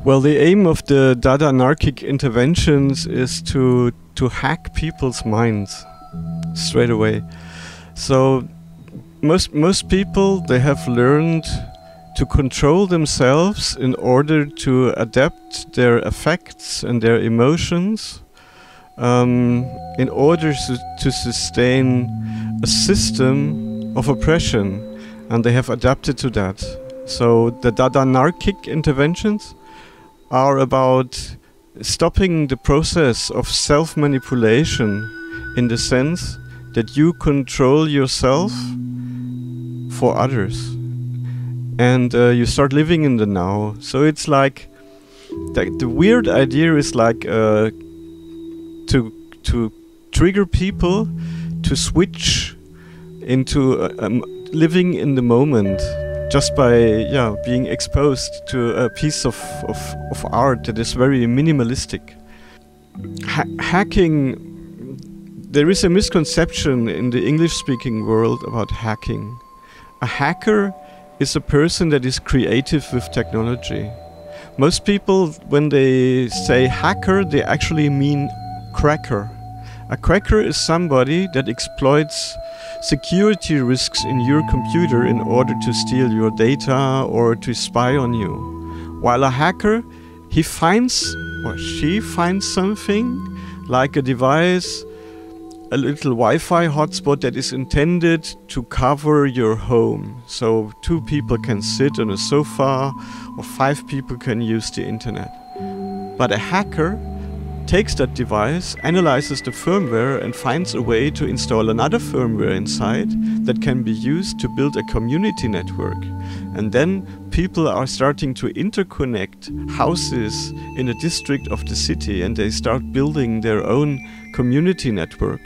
Well, the aim of the DADAnarchische Interventions is to hack people's minds straight away. So most people, they have learned to control themselves in order to adapt their affects and their emotions in order to sustain a system of oppression, and they have adapted to that. So the DADAnarchische Interventions are about stopping the process of self-manipulation in the sense that you control yourself for others and you start living in the now. So it's like the weird idea is like to trigger people to switch into living in the moment, just by being exposed to a piece of art that is very minimalistic. Hacking, there is a misconception in the English-speaking world about hacking. A hacker is a person that is creative with technology. Most people, when they say hacker, they actually mean cracker. A cracker is somebody that exploits security risks in your computer in order to steal your data or to spy on you. While a hacker, he finds or she finds something like a device, a little Wi-Fi hotspot that is intended to cover your home. So 2 people can sit on a sofa or 5 people can use the internet. But a hacker takes that device, analyzes the firmware and finds a way to install another firmware inside that can be used to build a community network. And then people are starting to interconnect houses in a district of the city and they start building their own community network.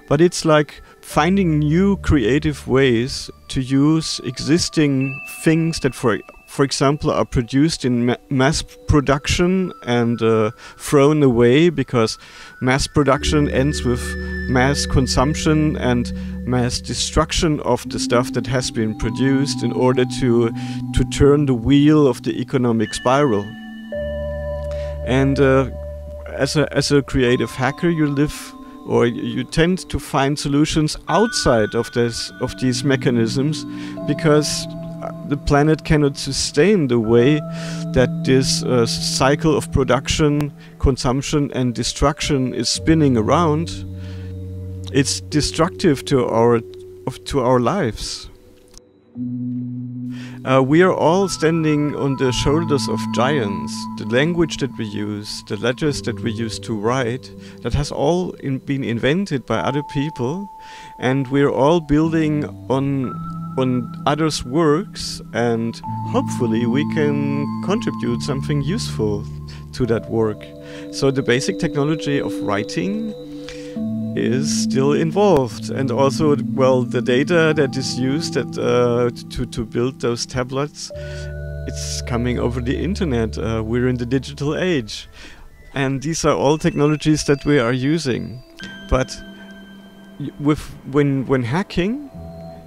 But it's like finding new creative ways to use existing things that for example, are produced in mass production and thrown away because mass production ends with mass consumption and mass destruction of the stuff that has been produced in order to turn the wheel of the economic spiral. And as a creative hacker, you live or you tend to find solutions outside of these mechanisms because the planet cannot sustain the way that this cycle of production, consumption and destruction is spinning around. It's destructive to our lives. We are all standing on the shoulders of giants. The language that we use, the letters that we use to write, that has all been invented by other people, and we're all building on others' works, and hopefully we can contribute something useful to that work. So the basic technology of writing is still involved, and also, well, the data that is used to build those tablets, it's coming over the internet. We're in the digital age, and these are all technologies that we are using. But when hacking,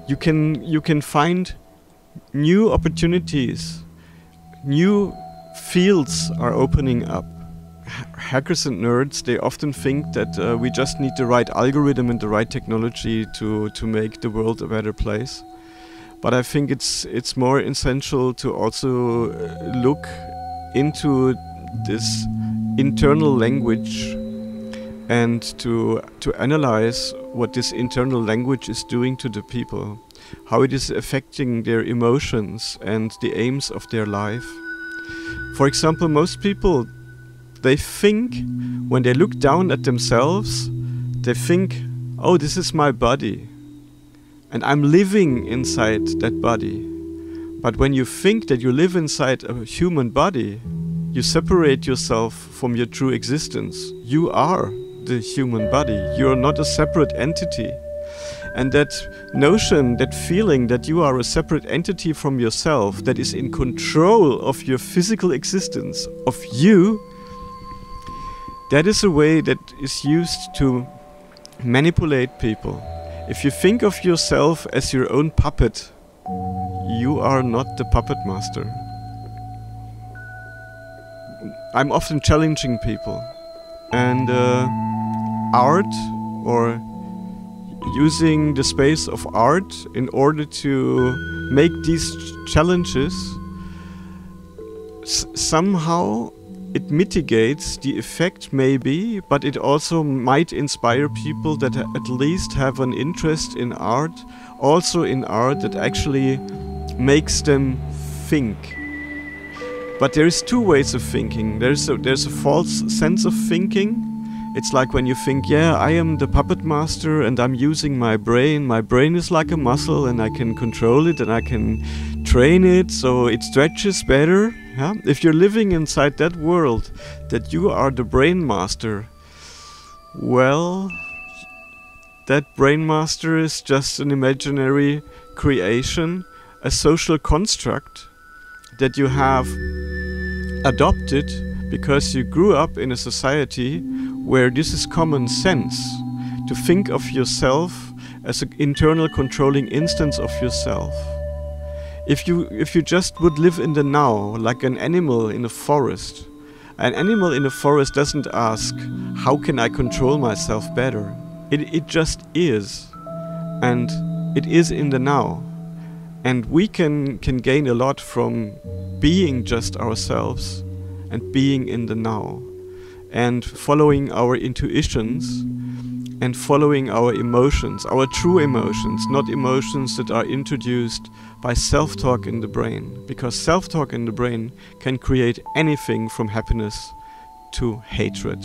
you can find new opportunities, new fields are opening up. Hackers and nerds, they often think that we just need the right algorithm and the right technology to make the world a better place. But I think it's more essential to also look into this internal language and to analyze what this internal language is doing to the people, how it is affecting their emotions and the aims of their life. For example, most people, they think, when they look down at themselves, they think, oh, this is my body, and I'm living inside that body. But when you think that you live inside a human body, you separate yourself from your true existence. You are the human body. You are not a separate entity. And that notion, that feeling that you are a separate entity from yourself, that is in control of your physical existence, of you, that is a way that is used to manipulate people. If you think of yourself as your own puppet, you are not the puppet master. I'm often challenging people, and art, or using the space of art in order to make these challenges, somehow it mitigates the effect, maybe, but it also might inspire people that at least have an interest in art, also in art that actually makes them think. But there is two ways of thinking. There's a false sense of thinking. It's like when you think, yeah, I am the puppet master and I'm using my brain. My brain is like a muscle and I can control it and I can train it so it stretches better. Yeah? If you're living inside that world, that you are the brain master, well, that brain master is just an imaginary creation, a social construct that you have adopted because you grew up in a society where this is common sense, to think of yourself as an internal controlling instance of yourself. If you just would live in the now, like an animal in a forest, an animal in a forest doesn't ask, how can I control myself better? It just is, and it is in the now. And we can gain a lot from being just ourselves and being in the now, and following our intuitions and following our emotions, our true emotions, not emotions that are introduced by self-talk in the brain, because self-talk in the brain can create anything from happiness to hatred.